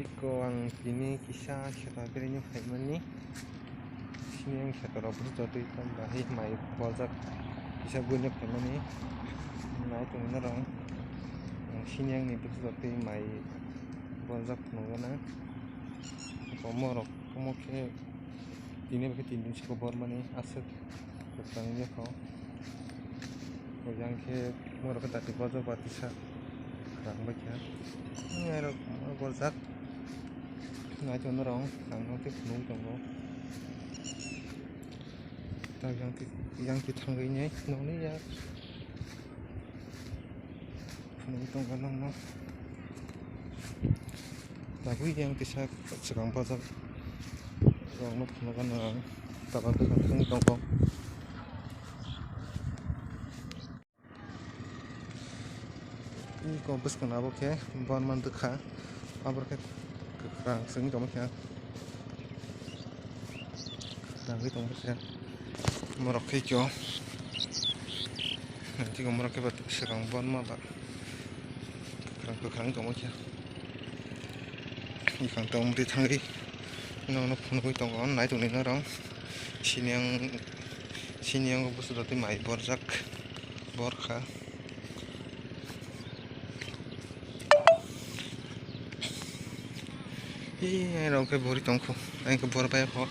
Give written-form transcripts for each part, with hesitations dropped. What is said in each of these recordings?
Iko ang kini kisah katabirin yung kaiman ni sini yang kata robot jatuh ikan bahi mai bozak kisah bunyi kaiman ni naik turun orang yang sini yang itu jatuh mai bozak nungguan komorok komo ke ini bagi tindun si kobor mani aset bertanggung jawab kau yang ke morok tadi bozak batisa kerang baca ngerok bozak ngai turun orang nang tik nung tunggu tak yang kita tangganya nong ni ya nung tunggu nong tapi yang bisa sekarang pasal orang nak makan orang tak ada nung tunggu ini kompos kenapa ke ban mantuk kah apa ke kerang seni kamu kah kerang itu kamu kah Merauke kyo nanti kamu merauke bat sekarang ban mata kerang kamu kah ikan tong di tanggi nong pun kui tong on naik tuh nih orang sini yang bos sudah timai borzak borka ini orang ke bori tongku yang ke bor bayar kok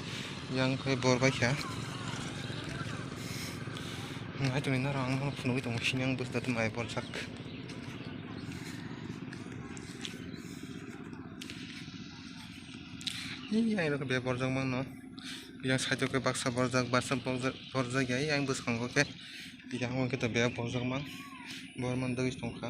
yang ke bor bayar naik tuh nih orang pun kui tong sini yang bos sudah timai borzak iya ini ke borzak mana yang satu ke baksa borzak ya yang bos kanggo ke yang kita borzak mang bor man dagis tongka